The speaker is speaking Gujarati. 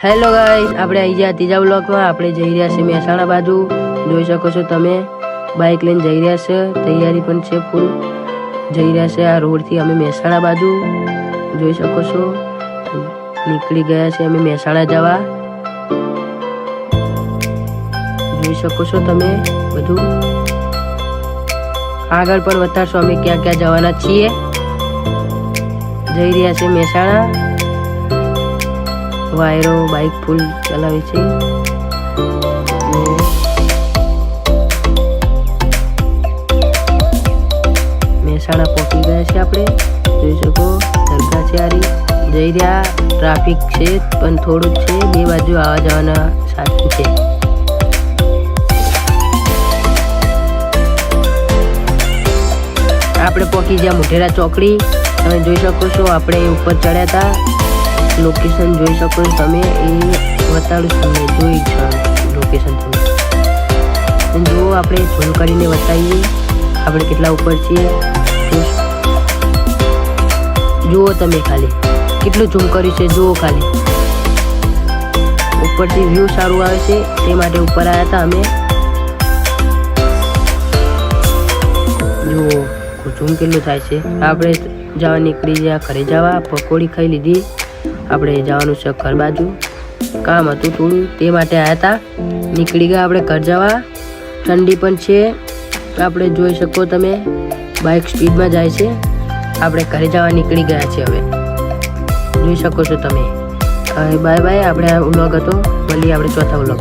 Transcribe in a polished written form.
હેલો ગાઈસ, આપણે આવી ગયા ત્રીજા બ્લોકમાં. આપણે જઈ રહ્યા છીએ મહેસાણા બાજુ. જોઈ શકો છો તમે, બાઇક લઈને જઈ રહ્યા છે. તૈયારી પણ છે ફૂલ. જઈ રહ્યા છે આ રોડથી અમે મહેસાણા બાજુ. જોઈ શકો છો, નીકળી ગયા છે અમે મહેસાણા જવા. જોઈ શકો છો તમે બધું. આગળ પણ બતાડશો અમે ક્યાં ક્યાં જવાના છીએ. જઈ રહ્યા છે મહેસાણા. વાયરો બાઇક ફૂલ ચલાવે છે. મહેસાણા પહોંચી ગયા છે આપણે. જોઈ શકો, દરગાહ છે આરી. જઈ રહ્યા. ટ્રાફિક છે પણ થોડુંક છે. બે બાજુ આવવા જવાના સાધન છે. આપણે પહોંચી ગયા મોઢેરા ચોકડી. તમે જોઈ શકો છો, આપણે ઉપર ચડ્યા હતા. લોકેશન જોઈ શકો છો તમે. એ બતાડું તમને. જોઈ લોકેશન તમે જો. આપણે ઝૂમ કરીને બતાવીએ આપણે કેટલા ઉપર છીએ. જુઓ તમે ખાલી કેટલું ઝૂમ કર્યું છે. જુઓ ખાલી, ઉપરથી વ્યૂ સારું આવે છે તે માટે ઉપર આવ્યા હતા અમે. જુઓ ઝૂમ કેટલું થાય છે. આપણે જવા નીકળી ગયા ઘરે જવા. પકોડી ખાઈ લીધી. આપણે જવાનું છે ઘર બાજુ. કામ હતું થોડું તે માટે આવ્યા હતા. નીકળી ગયા આપણે ઘર જવા. ઠંડી પણ છે. આપણે જોઈ શકો તમે, બાઇક સ્પીડમાં જાય છે. આપણે ઘરે જવા નીકળી ગયા છે હવે. જોઈ શકો છો તમે. Bye bye. આપણે આ વ્લોગ હતો. મળીએ આપણે ચોથા વ્લોગ.